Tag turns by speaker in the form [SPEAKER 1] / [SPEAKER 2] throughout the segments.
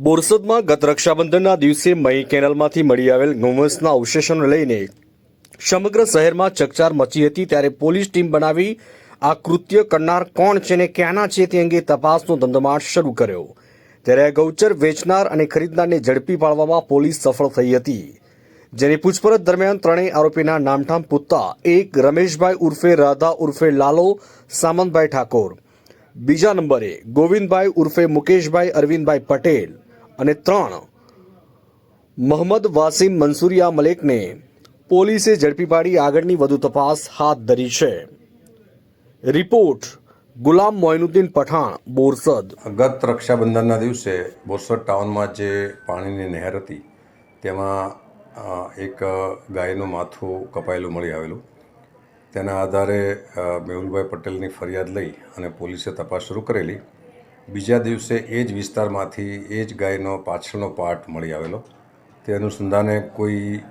[SPEAKER 1] બોરસદમાં ગત રક્ષાબંધનના દિવસે મહી કેનાલમાંથી મળી આવેલ ગૌવંશના અવશેષોને લઈને સમગ્ર શહેરમાં ચકચાર મચી હતી। ત્યારે પોલીસ ટીમ બનાવી આ કૃત્ય કરનાર કોણ છે અને ક્યાંના છે તે અંગે તપાસનો ધમધમાટ શરૂ કર્યો। ત્યારે આ ગૌચર વેચનાર અને ખરીદનારને ઝડપી પાડવામાં પોલીસ સફળ થઈ હતી, જેની પૂછપરછ દરમિયાન ત્રણેય આરોપીના નામઠામ પૂછતા એક રમેશભાઈ ઉર્ફે રાધા ઉર્ફે લાલો સામંતભાઈ ઠાકોર, બીજા નંબરે ગોવિંદભાઈ ઉર્ફે મુકેશભાઈ અરવિંદભાઈ પટેલ અને ત્રણ મોહમ્મદ વાસીમ મંસૂરિયા મલેકને પોલીસે ઝડપી પાડી આગળની વધુ તપાસ હાથ ધરી છે। રિપોર્ટ ગુલામ મોઇનુદ્દીન પઠાણ, બોરસદ।
[SPEAKER 2] ગત રક્ષાબંધનના દિવસે બોરસદ ટાઉનમાં જે પાણીની નહેર હતી તેમાં એક ગાયનું માથું કપાયેલું મળી આવેલું। તેના આધારે મેહુલભાઈ પટેલની ફરિયાદ લઈ અને પોલીસે તપાસ શરૂ કરેલી। બીજા દિવસે એ જ વિસ્તારમાંથી એ જ ગાયનો પાછળનો પાર્ટ મળી આવેલો। તે અનુસંધાને કોઈ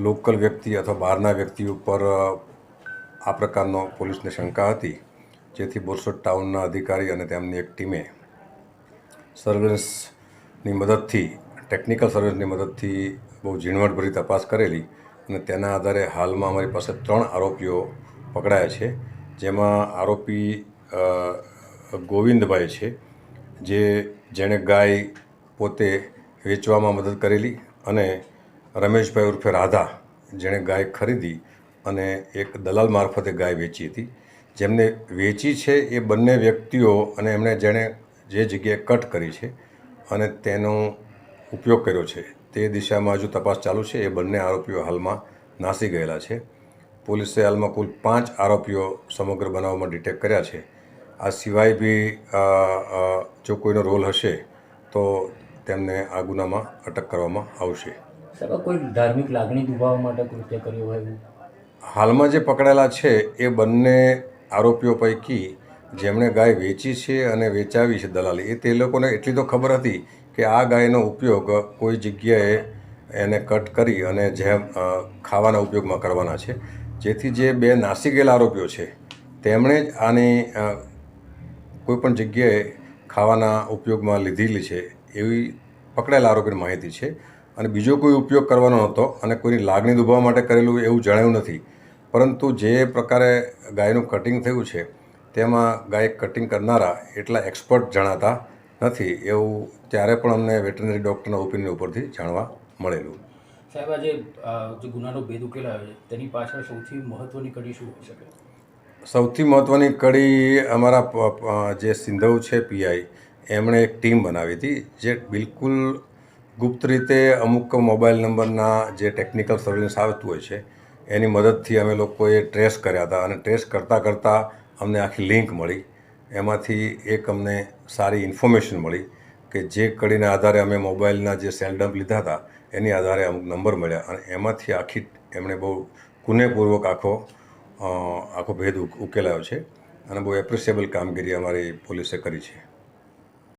[SPEAKER 2] લોકલ વ્યક્તિ અથવા બહારના વ્યક્તિ ઉપર આ પ્રકારનો પોલીસને શંકા હતી, જેથી બોરસદ ટાઉનના અધિકારી અને તેમની એક ટીમે સર્વેલન્સની મદદથી, ટેકનિકલ સર્વેલન્સની મદદથી બહુ ઝીણવટભરી તપાસ કરેલી અને તેના આધારે હાલમાં અમારી પાસે 3 આરોપીઓ પકડાયા છે, જેમાં આરોપી ગોવિંદભાઈ છે, જેણે ગાય પોતે વેચવામાં મદદ કરેલી, અને રમેશભાઈ ઉર્ફે રાધા, જેણે ગાય ખરીદી અને એક દલાલ મારફતે ગાય વેચી હતી। જેમને વેચી છે એ બંને વ્યક્તિઓ અને જેણે જે જગ્યાએ કટ કરી છે અને તેનો ઉપયોગ કર્યો છે તે દિશામાં હજુ તપાસ ચાલુ છે। એ બંને આરોપીઓ હાલમાં નાસી ગયેલા છે। પોલીસે હાલમાં કુલ 5 આરોપીઓ સમગ્ર બનાવમાં ડિટેક્ટ કર્યા છે। આ સિવાય બી જો કોઈનો રોલ હશે તો તેમને આ ગુનામાં અટક કરવામાં આવશે।
[SPEAKER 3] સાહેબ, કોઈ ધાર્મિક લાગણી દુભાવવા માટે કૃત્ય કર્યું હોય એવું?
[SPEAKER 2] હાલમાં જે પકડાયેલા છે એ બંને આરોપીઓ પૈકી જેમણે ગાય વેચી છે અને વેચાવી છે દલાલી, તે લોકોને એટલી તો ખબર હતી કે આ ગાયનો ઉપયોગ કોઈ જગ્યાએ એને કટ કરી અને જેમ ખાવાના ઉપયોગમાં કરવાના છે, જેથી જે 2 નાસી ગયેલા આરોપીઓ છે તેમણે જ આની કોઈપણ જગ્યાએ ખાવાના ઉપયોગમાં લીધેલી છે એવી પકડાયેલા આરોપીની માહિતી છે। અને બીજો કોઈ ઉપયોગ કરવાનો નહોતો અને કોઈની લાગણી દુભાવવા માટે કરેલું એવું જણાયું નથી, પરંતુ જે પ્રકારે ગાયનું કટિંગ થયું છે તેમાં ગાય કટિંગ કરનારા એટલા એક્સપર્ટ જણાતા નથી એવું ત્યારે પણ અમને વેટરનરી ડૉક્ટરના ઓપિનિયન ઉપરથી જાણવા મળેલું।
[SPEAKER 3] સાહેબ, આજે જે ગુનાનો ભેદ ઉકેલાયો છે તેની પાછળ સૌથી મહત્ત્વની કડી શું હોઈ શકે?
[SPEAKER 2] સૌથી મહત્ત્વની કડી અમારા જે સિંધવ છે પીઆઈ, એમણે એક ટીમ બનાવી હતી, જે બિલકુલ ગુપ્ત રીતે અમુક મોબાઈલ નંબરના જે ટેકનિકલ સર્વેલન્સ આવતું હોય છે એની મદદથી અમે લોકોએ ટ્રેસ કર્યા હતા, અને ટ્રેસ કરતાં અમને આખી લિંક મળી। એમાંથી એક અમને સારી ઇન્ફોર્મેશન મળી કે જે કડીના આધારે અમે મોબાઈલના જે સેલ ડમ્પ લીધા હતા એની આધારે અમુક નંબર મળ્યા, અને એમાંથી એમણે બહુ કુનેહપૂર્વક આખો ભેદ ઉકેલાયો છે, અને બહુ એપ્રિશિએબલ કામગીરી અમારી પોલીસે કરી છે।